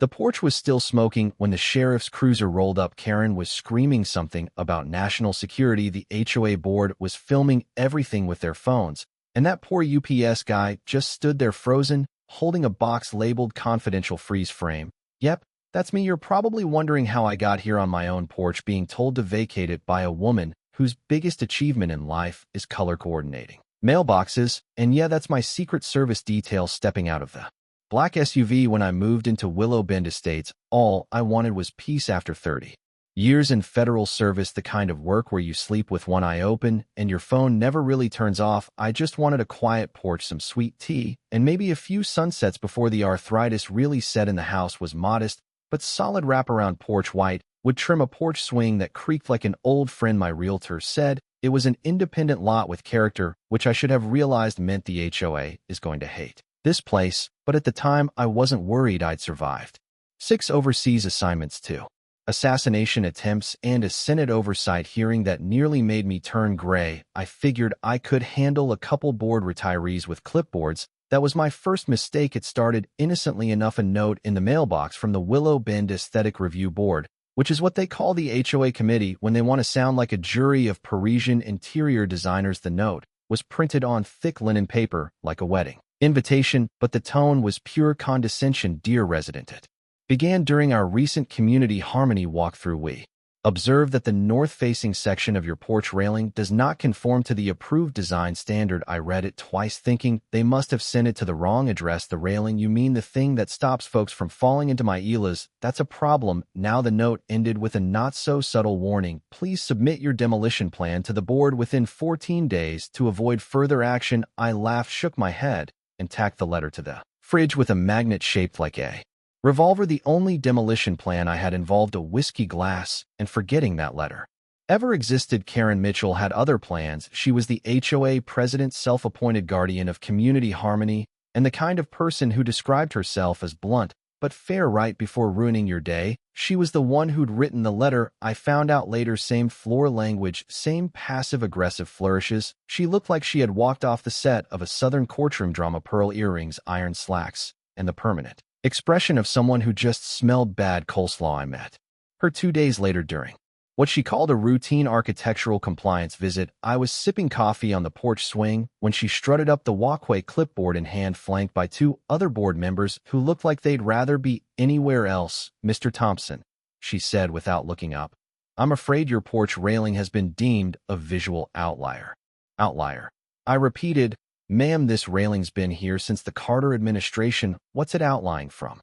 The porch was still smoking when the sheriff's cruiser rolled up. Karen was screaming something about national security. The HOA board was filming everything with their phones, and that poor UPS guy just stood there frozen, holding a box labeled confidential freeze frame. Yep, that's me. You're probably wondering how I got here on my own porch being told to vacate it by a woman whose biggest achievement in life is color coordinating mailboxes, and yeah, that's my Secret Service detail stepping out of the black SUV when I moved into Willow Bend Estates. All I wanted was peace after 30 years in federal service, the kind of work where you sleep with one eye open and your phone never really turns off. I just wanted a quiet porch, some sweet tea, and maybe a few sunsets before the arthritis really set in. The house was modest, but solid wraparound porch white, would trim a porch swing that creaked like an old friend. My realtor said it was an independent lot with character, which I should have realized meant the HOA is going to hate this place, but at the time I wasn't worried. I'd survived 6 overseas assignments, 2 assassination attempts, and a Senate oversight hearing that nearly made me turn gray. I figured I could handle a couple board retirees with clipboards. That was my first mistake. It started innocently enough. A note in the mailbox from the Willow Bend Aesthetic Review Board, which is what they call the HOA committee when they want to sound like a jury of Parisian interior designers. The note was printed on thick linen paper like a wedding invitation, but the tone was pure condescension. Dear resident, it began during our recent community harmony walkthrough. We observe that the north-facing section of your porch railing does not conform to the approved design standard. I read it twice, thinking they must have sent it to the wrong address. The railing? You mean the thing that stops folks from falling into my ELAs? That's a problem. Now the note ended with a not-so-subtle warning. Please submit your demolition plan to the board within 14 days to avoid further action. I laughed, shook my head, and tacked the letter to the fridge with a magnet shaped like a revolver. The only demolition plan I had involved a whiskey glass, and forgetting that letter ever existed. Karen Mitchell had other plans. She was the HOA president's self-appointed guardian of community harmony, and the kind of person who described herself as blunt but fair. Right before ruining your day, she was the one who'd written the letter. I found out later, same floor language, same passive-aggressive flourishes. She looked like she had walked off the set of a Southern courtroom drama. Pearl earrings, iron slacks, and the permanent expression of someone who just smelled bad coleslaw. I met her 2 days later during what she called a routine architectural compliance visit. I was sipping coffee on the porch swing when she strutted up the walkway, clipboard in hand, flanked by 2 other board members who looked like they'd rather be anywhere else. Mr. Thompson, she said without looking up, I'm afraid your porch railing has been deemed a visual outlier. Outlier. I repeated, ma'am, this railing's been here since the Carter administration. What's it outlying from?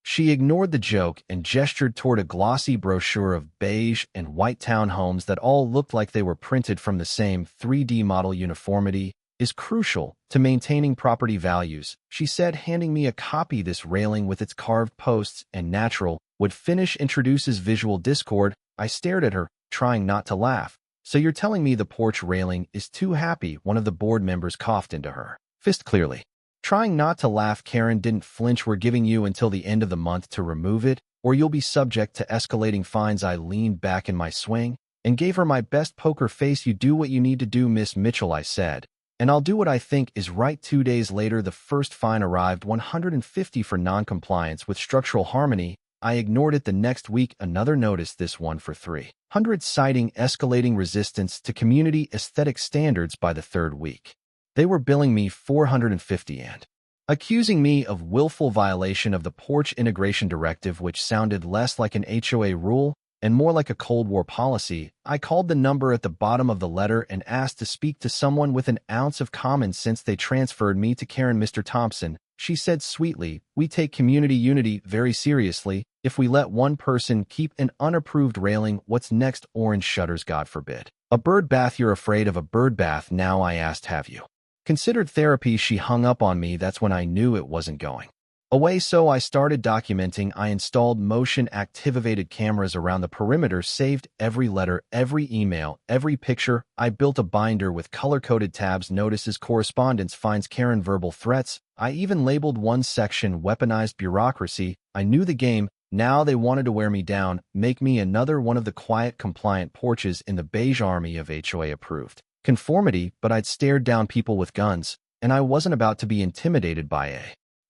She ignored the joke and gestured toward a glossy brochure of beige and white townhomes that all looked like they were printed from the same 3D model. Uniformity is crucial to maintaining property values, she said, handing me a copy. This railing with its carved posts and natural wood finish introduces visual discord. I stared at her, trying not to laugh. So you're telling me the porch railing is too happy? One of the board members coughed into her fist, clearly trying not to laugh. Karen didn't flinch. We're giving you until the end of the month to remove it, or you'll be subject to escalating fines. I leaned back in my swing and gave her my best poker face. You do what you need to do, Miss Mitchell, I said, and I'll do what I think is right. 2 days later, the first fine arrived, $150 for non-compliance with structural harmony. I ignored it. The next week, another notice, this one for $300, citing escalating resistance to community aesthetic standards. By the 3rd week, they were billing me $450 and accusing me of willful violation of the Porch Integration Directive, which sounded less like an HOA rule and more like a Cold War policy. I called the number at the bottom of the letter and asked to speak to someone with an ounce of common sense. They transferred me to Karen. Mr. Thompson, she said sweetly, we take community unity very seriously. If we let one person keep an unapproved railing, what's next? Orange shutters, God forbid. A bird bath? You're afraid of a bird bath now? I asked. Have you considered therapy? She hung up on me. That's when I knew it wasn't going away, so I started documenting. I installed motion-activated cameras around the perimeter, saved every letter, every email, every picture. I built a binder with color-coded tabs, notices, correspondence, fines, Karen verbal threats. I even labeled one section weaponized bureaucracy. I knew the game. Now they wanted to wear me down, make me another one of the quiet, compliant porches in the beige army of HOA-approved conformity, but I'd stared down people with guns, and I wasn't about to be intimidated by a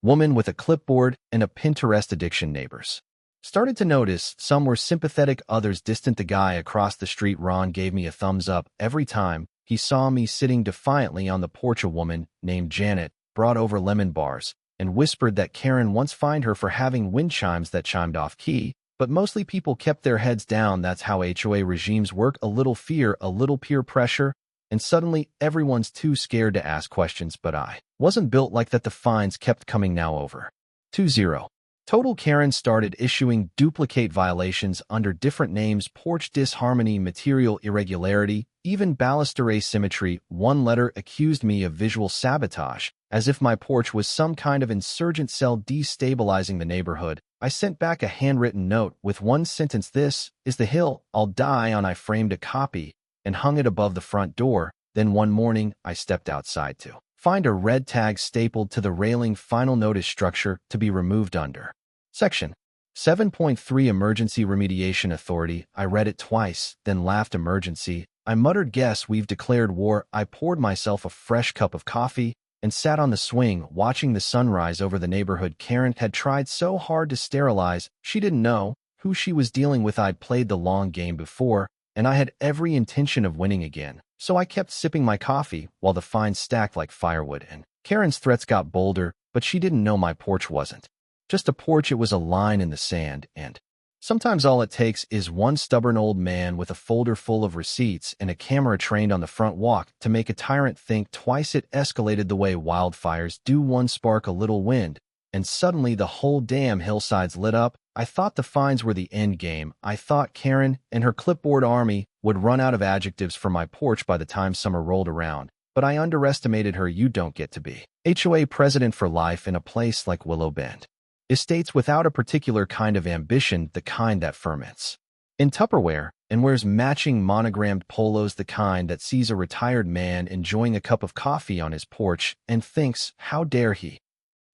Woman with a clipboard and a Pinterest addiction neighbors. Started to notice some were sympathetic, others distant. The guy across the street, Ron, gave me a thumbs up every time he saw me sitting defiantly on the porch. A woman named Janet brought over lemon bars and whispered that Karen once fined her for having wind chimes that chimed off key, but mostly people kept their heads down. That's how HOA regimes work. A little fear, a little peer pressure, and suddenly everyone's too scared to ask questions. But I wasn't built like that. The fines kept coming. Now over 20. Total. Karen started issuing duplicate violations under different names: porch disharmony, material irregularity, even baluster asymmetry. One letter accused me of visual sabotage, as if my porch was some kind of insurgent cell destabilizing the neighborhood. I sent back a handwritten note with one sentence: "This is the hill I'll die on." I framed a copy and hung it above the front door. Then one morning, I stepped outside to find a red tag stapled to the railing: "Final notice, structure to be removed under Section 7.3, Emergency Remediation Authority." I read it twice, then laughed. Emergency? I muttered. Guess we've declared war. I poured myself a fresh cup of coffee and sat on the swing, watching the sunrise over the neighborhood. Karen had tried so hard to sterilize. She didn't know who she was dealing with. I'd played the long game before, and I had every intention of winning again. So I kept sipping my coffee while the fines stacked like firewood, and Karen's threats got bolder. But she didn't know my porch wasn't just a porch, it was a line in the sand. And sometimes all it takes is one stubborn old man with a folder full of receipts and a camera trained on the front walk to make a tyrant think twice. It escalated the way wildfires do. One spark, a little wind, and suddenly the whole damn hillside's lit up. I thought the fines were the end game. I thought Karen and her clipboard army would run out of adjectives for my porch by the time summer rolled around. But I underestimated her. You don't get to be HOA president for life in a place like Willow Bend Estates without a particular kind of ambition, the kind that ferments in Tupperware and wears matching monogrammed polos, the kind that sees a retired man enjoying a cup of coffee on his porch and thinks, how dare he?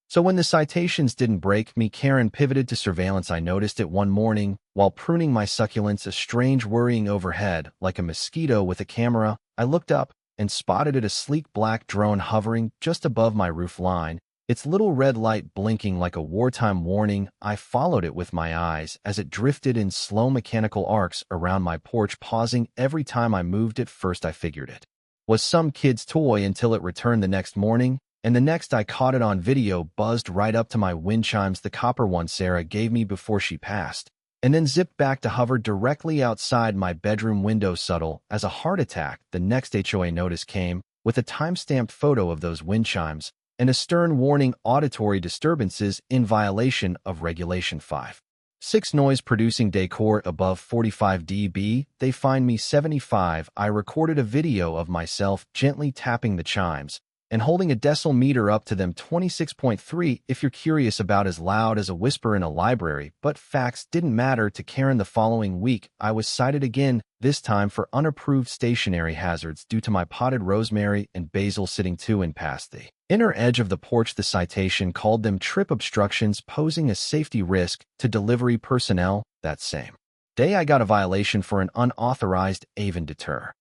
So when the citations didn't break me, Karen pivoted to surveillance. I noticed it one morning while pruning my succulents, a strange worrying overhead, like a mosquito with a camera. I looked up and spotted it, a sleek black drone hovering just above my roof line, its little red light blinking like a wartime warning. I followed it with my eyes as it drifted in slow mechanical arcs around my porch, pausing every time I moved it. First I figured it was some kid's toy until it returned the next morning, and the next I caught it on video, buzzed right up to my wind chimes, the copper one Sarah gave me before she passed, and then zipped back to hover directly outside my bedroom window. Subtle as a heart attack, the next HOA notice came with a time-stamped photo of those wind chimes and a stern warning: auditory disturbances in violation of Regulation 5.6, noise-producing decor above 45 dB. They fined me $75. I recorded a video of myself gently tapping the chimes and holding a decibel meter up to them, 26.3 if you're curious, about as loud as a whisper in a library. But facts didn't matter to Karen. The following week, I was cited again, this time for unapproved stationary hazards due to my potted rosemary and basil sitting to and past the inner edge of the porch. The citation called them trip obstructions, posing a safety risk to delivery personnel. That same day, I got a violation for an unauthorized avian deter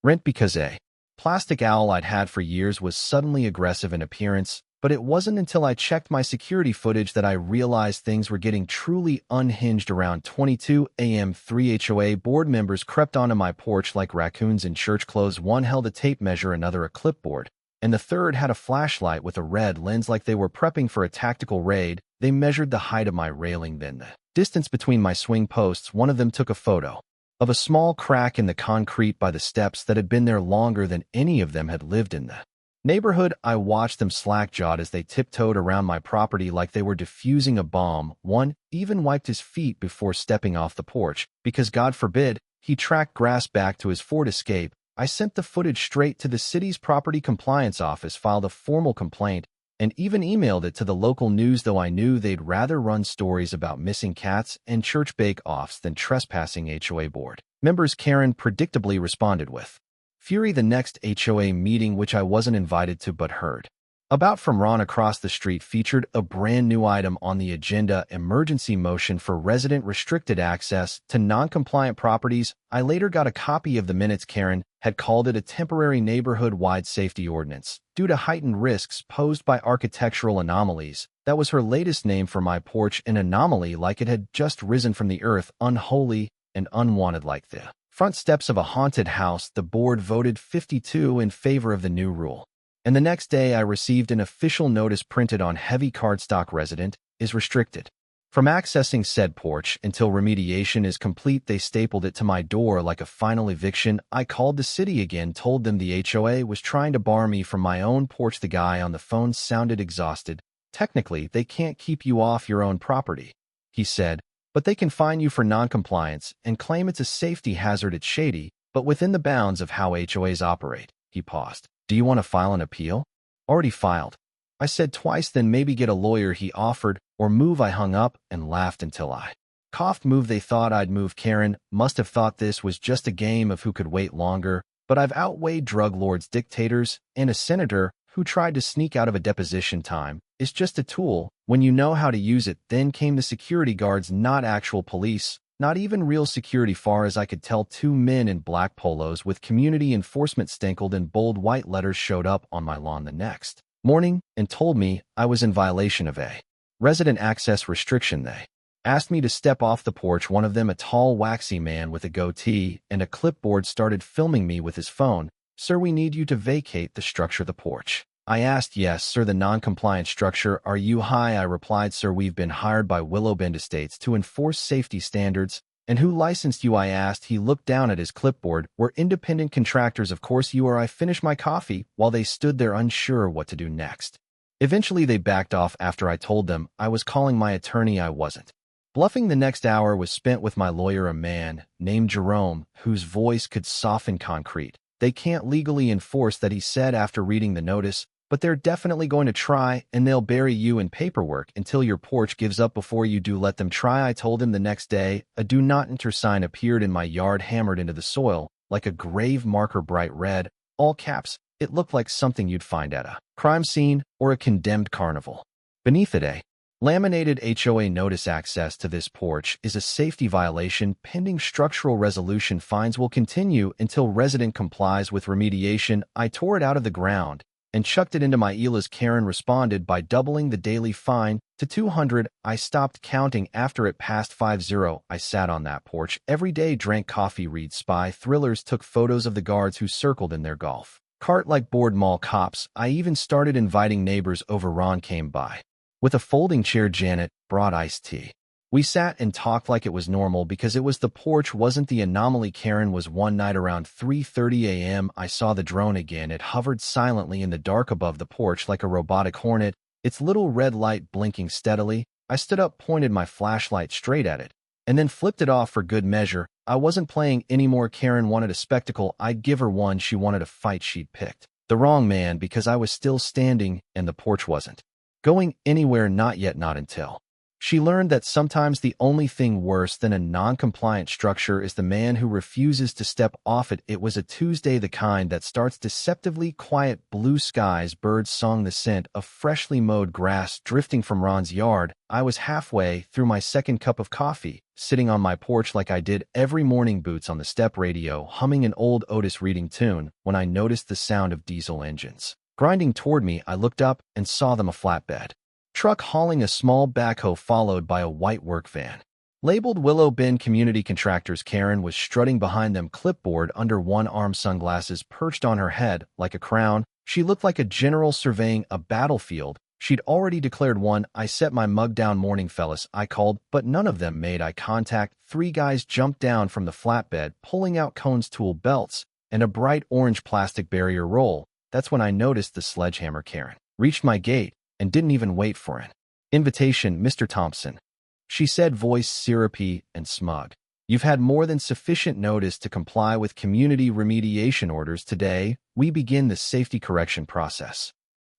rent because a plastic owl I'd had for years was suddenly aggressive in appearance. But it wasn't until I checked my security footage that I realized things were getting truly unhinged. Around 22 a.m., 3 HOA board members crept onto my porch like raccoons in church clothes. One held a tape measure, another a clipboard, and the third had a flashlight with a red lens, like they were prepping for a tactical raid. They measured the height of my railing, then the distance between my swing posts. One of them took a photo of a small crack in the concrete by the steps that had been there longer than any of them had lived in the neighborhood. I watched them slack-jawed as they tiptoed around my property like they were defusing a bomb. One even wiped his feet before stepping off the porch, because God forbid he tracked grass back to his Ford Escape. I sent the footage straight to the city's property compliance office, filed a formal complaint, and even emailed it to the local news, though I knew they'd rather run stories about missing cats and church bake-offs than trespassing HOA board members. Karen predictably responded with fury. The next HOA meeting, which I wasn't invited to but heard about from Ron across the street, featured a brand new item on the agenda: emergency motion for resident restricted access to non-compliant properties. I later got a copy of the minutes Karen had called it a temporary neighborhood-wide safety ordinance due to heightened risks posed by architectural anomalies. That was her latest name for my porch, an anomaly like it had just risen from the earth, unholy and unwanted like the front steps of a haunted house. The board voted 52 in favor of the new rule. And the next day I received an official notice printed on heavy cardstock: resident is restricted from accessing said porch until remediation is complete. They stapled it to my door like a final eviction. I called the city again, told them the HOA was trying to bar me from my own porch. The guy on the phone sounded exhausted. Technically, they can't keep you off your own property, he said, but they can fine you for noncompliance and claim it's a safety hazard. It's shady, but within the bounds of how HOAs operate. He paused. Do you want to file an appeal? Already filed. I said twice, then maybe get a lawyer, he offered, or move. I hung up and laughed until I coughed. Move? They thought I'd move. Karen must have thought this was just a game of who could wait longer, but I've outweighed drug lords, dictators, and a senator who tried to sneak out of a deposition. Time is just a tool when you know how to use it. Then came the security guards, not actual police, not even real security. Far as I could tell, two men in black polos with community enforcement stankled in bold white letters showed up on my lawn the next morning and told me I was in violation of a resident access restriction. They asked me to step off the porch. One of them, a tall, waxy man with a goatee and a clipboard, started filming me with his phone. Sir, we need you to vacate the structure of the porch. I asked. Yes, sir, the non-compliant structure. Are you high? I replied. Sir, we've been hired by Willow Bend Estates to enforce safety standards. And who licensed you? I asked. He looked down at his clipboard. We're independent contractors. Of course you are. I finished my coffee while they stood there unsure what to do next. Eventually they backed off after I told them I was calling my attorney. I wasn't bluffing. The next hour was spent with my lawyer, a man named Jerome, whose voice could soften concrete. They can't legally enforce that, he said after reading the notice, but they're definitely going to try, and they'll bury you in paperwork until your porch gives up. Before you do, let them try. I told him. The next day, a do not enter sign appeared in my yard, hammered into the soil like a grave marker, bright red, all caps. It looked like something you'd find at a crime scene or a condemned carnival. Beneath it, a laminated HOA notice: access to this porch is a safety violation. Pending structural resolution. Fines will continue until resident complies with remediation. I tore it out of the ground and chucked it into my Ela's. Karen responded by doubling the daily fine to $200. I stopped counting after it passed 50. I sat on that porch every day, drank coffee, read spy thrillers, took photos of the guards who circled in their golf cart like bored mall cops. I even started inviting neighbors over. Ron came by with a folding chair. Janet brought iced tea. We sat and talked like it was normal because it was the porch, wasn't the anomaly. Karen was. One night around 3:30 a.m. I saw the drone again. It hovered silently in the dark above the porch like a robotic hornet, its little red light blinking steadily. I stood up, pointed my flashlight straight at it, and then flipped it off for good measure. I wasn't playing anymore. Karen wanted a spectacle. I'd give her one. She wanted a fight. She'd picked the wrong man because I was still standing and the porch wasn't going anywhere. Not yet, not until she learned that sometimes the only thing worse than a non-compliant structure is the man who refuses to step off it. It was a Tuesday, the kind that starts deceptively quiet. Blue skies, birds song, the scent of freshly mowed grass drifting from Ron's yard. I was halfway through my second cup of coffee, sitting on my porch like I did every morning, boots on the step, radio humming an old Otis Reading tune, when I noticed the sound of diesel engines grinding toward me. I looked up and saw them, a flatbed truck hauling a small backhoe followed by a white work van labeled Willow Bend Community Contractors. Karen was strutting behind them, clipboard under one arm, sunglasses perched on her head like a crown. She looked like a general surveying a battlefield. She'd already declared one. I set my mug down. Morning, fellas, I called, but none of them made eye contact. Three guys jumped down from the flatbed, pulling out cones, tool belts, and a bright orange plastic barrier roll. That's when I noticed the sledgehammer. Karen reached my gate and didn't even wait for an invitation. Mr. Thompson, she said, voice syrupy and smug. You've had more than sufficient notice to comply with community remediation orders. Today, we begin the safety correction process.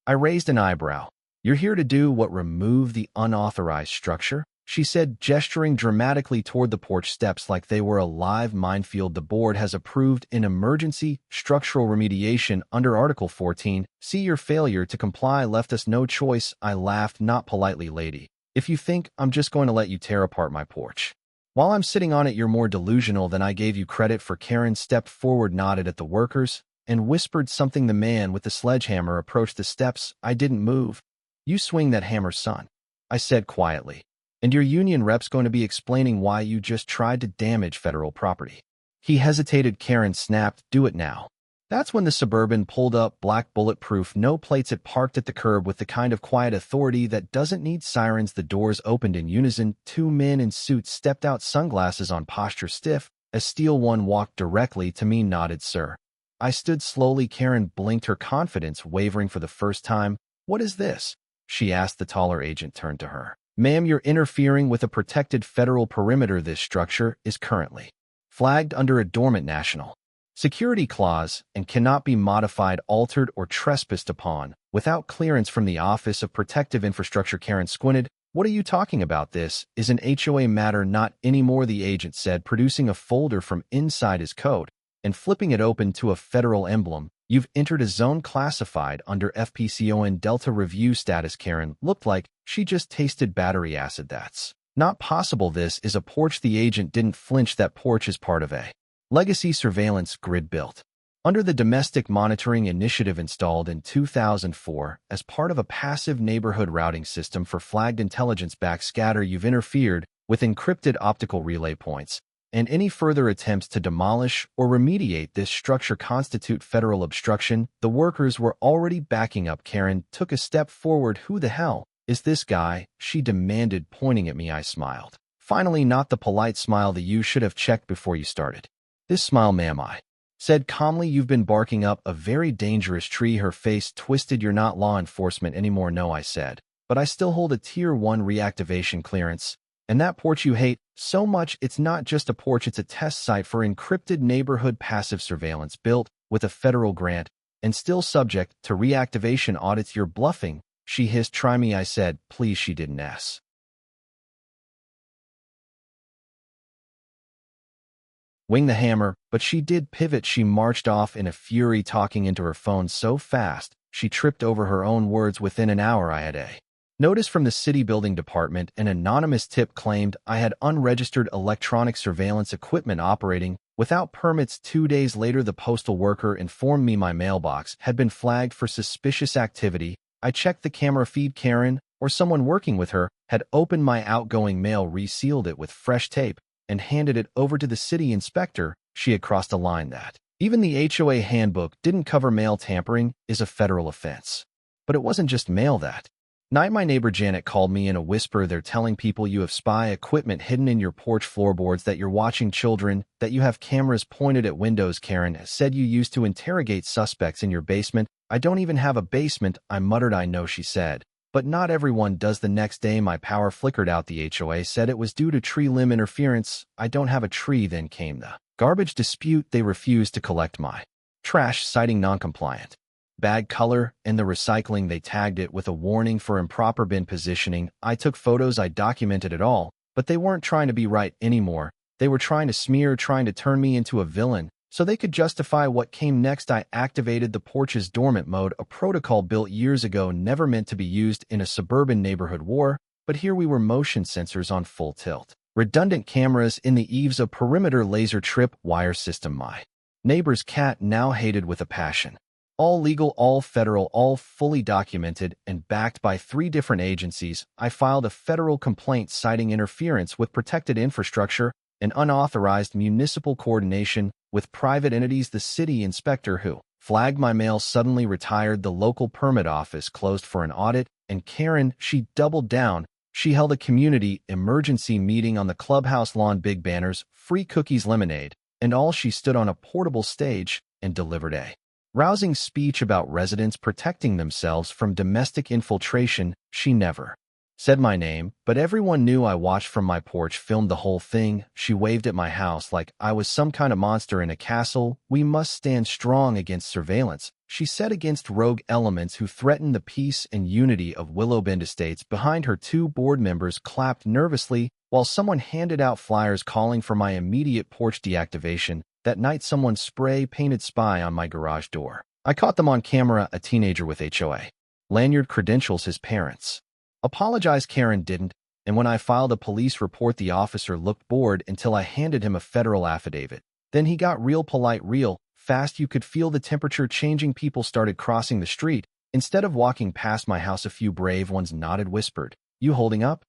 I raised an eyebrow. You're here to do what? Remove the unauthorized structure? She said, gesturing dramatically toward the porch steps like they were a live minefield. The board has approved an emergency structural remediation under Article 14. See, your failure to comply left us no choice. I laughed. Not politely, lady. If you think I'm just going to let you tear apart my porch, While I'm sitting on it, you're more delusional than I gave you credit for. Karen stepped forward, nodded at the workers, and whispered something. The man with the sledgehammer approached the steps. I didn't move. You swing that hammer, son, I said quietly. And your union rep's going to be explaining why you just tried to damage federal property. He hesitated. Karen snapped, do it now. That's when the Suburban pulled up, black, bulletproof, no plates. It parked at the curb with the kind of quiet authority that doesn't need sirens. The doors opened in unison. Two men in suits stepped out, sunglasses on, posture stiff as steel. One walked directly to me, nodded, sir. I stood slowly. Karen blinked, her confidence wavering for the first time. What is this? She asked. The taller agent turned to her. Ma'am, you're interfering with a protected federal perimeter. This structure is currently flagged under a dormant national security clause and cannot be modified, altered, or trespassed upon without clearance from the Office of Protective Infrastructure. Karen squinted. What are you talking about? This is an HOA matter. Not anymore, the agent said, producing a folder from inside his coat and flipping it open to a federal emblem. You've entered a zone classified under FPCON Delta review status. Karen looked like she just tasted battery acid. That's not possible. This is a porch. The agent didn't flinch. That porch is part of a legacy surveillance grid built under the Domestic Monitoring Initiative installed in 2004 as part of a passive neighborhood routing system for flagged intelligence backscatter. You've interfered with encrypted optical relay points, and any further attempts to demolish or remediate this structure constitute federal obstruction. The workers were already backing up. Karen took a step forward. Who the hell is this guy? She demanded, pointing at me. I smiled. Finally, not the polite smile that you should have checked before you started. This smile, ma'am, I said calmly. You've been barking up a very dangerous tree. Her face twisted. You're not law enforcement anymore. No, I said, but I still hold a Tier 1 reactivation clearance. And that porch you hate so much, it's not just a porch, it's a test site for encrypted neighborhood passive surveillance built with a federal grant and still subject to reactivation audits. You're bluffing, she hissed. Try me, I said. Please. She didn't swing the hammer, but she did pivot. She marched off in a fury, talking into her phone so fast she tripped over her own words. Within an hour, I had a notice from the city building department. An anonymous tip claimed I had unregistered electronic surveillance equipment operating without permits. 2 days later, the postal worker informed me my mailbox had been flagged for suspicious activity. I checked the camera feed. Karen, or someone working with her, had opened my outgoing mail, resealed it with fresh tape, and handed it over to the city inspector. She had crossed a line that even the HOA handbook didn't cover. Mail tampering is a federal offense. But it wasn't just mail that night. My neighbor Janet called me in a whisper. They're telling people you have spy equipment hidden in your porch floorboards, that you're watching children, that you have cameras pointed at windows. Karen said you used to interrogate suspects in your basement. I don't even have a basement, I muttered. I know, she said, but not everyone does. The next day, my power flickered out. The HOA said it was due to tree limb interference. I don't have a tree. Then came the garbage dispute. They refused to collect my trash, citing noncompliant bag color and the recycling. They tagged it with a warning for improper bin positioning. I took photos. I documented it all, but they weren't trying to be right anymore. They were trying to smear, trying to turn me into a villain so they could justify what came next. I activated the porch's dormant mode, a protocol built years ago, never meant to be used in a suburban neighborhood war. But here we were, motion sensors on full tilt, redundant cameras in the eaves, a perimeter laser trip wire system. My neighbor's cat now hated with a passion. All legal, all federal, all fully documented and backed by 3 different agencies. I filed a federal complaint citing interference with protected infrastructure and unauthorized municipal coordination with private entities. The city inspector who flagged my mail suddenly retired. The local permit office closed for an audit, and Karen, she doubled down. She held a community emergency meeting on the clubhouse lawn, big banners, free cookies, lemonade, and all. She stood on a portable stage and delivered a rousing speech about residents protecting themselves from domestic infiltration. She never said my name, but everyone knew I watched from my porch, filmed the whole thing. She waved at my house like I was some kind of monster in a castle. We must stand strong against surveillance, she said, against rogue elements who threaten the peace and unity of Willow Bend Estates. Behind her, 2 board members clapped nervously while someone handed out flyers calling for my immediate porch deactivation. That night, someone spray-painted spy on my garage door. I caught them on camera. A teenager with HOA lanyard credentials, his parents apologized. Karen didn't, And when I filed a police report, the officer looked bored until I handed him a federal affidavit. Then he got real polite, real fast. You could feel the temperature changing. People started crossing the street. Instead of walking past my house, a few brave ones nodded, whispered, "You holding up?"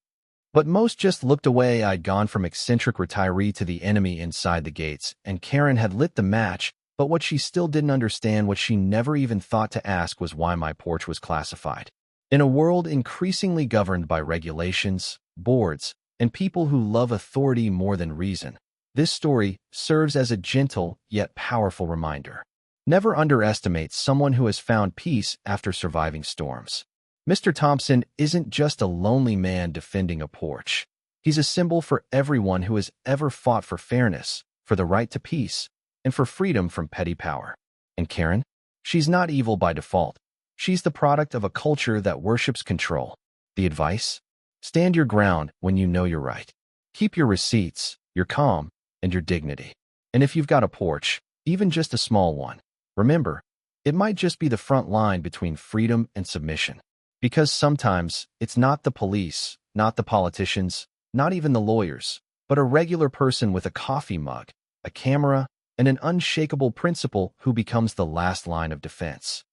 But most just looked away. I'd gone from eccentric retiree to the enemy inside the gates, and Karen had lit the match, but what she still didn't understand, what she never even thought to ask, was why my porch was classified. In a world increasingly governed by regulations, boards, and people who love authority more than reason, this story serves as a gentle yet powerful reminder. Never underestimate someone who has found peace after surviving storms. Mr. Thompson isn't just a lonely man defending a porch. He's a symbol for everyone who has ever fought for fairness, for the right to peace, and for freedom from petty power. And Karen? She's not evil by default. She's the product of a culture that worships control. The advice? Stand your ground when you know you're right. Keep your receipts, your calm, and your dignity. And if you've got a porch, even just a small one, remember, it might just be the front line between freedom and submission. Because sometimes it's not the police, not the politicians, not even the lawyers, but a regular person with a coffee mug, a camera, and an unshakable principle who becomes the last line of defense.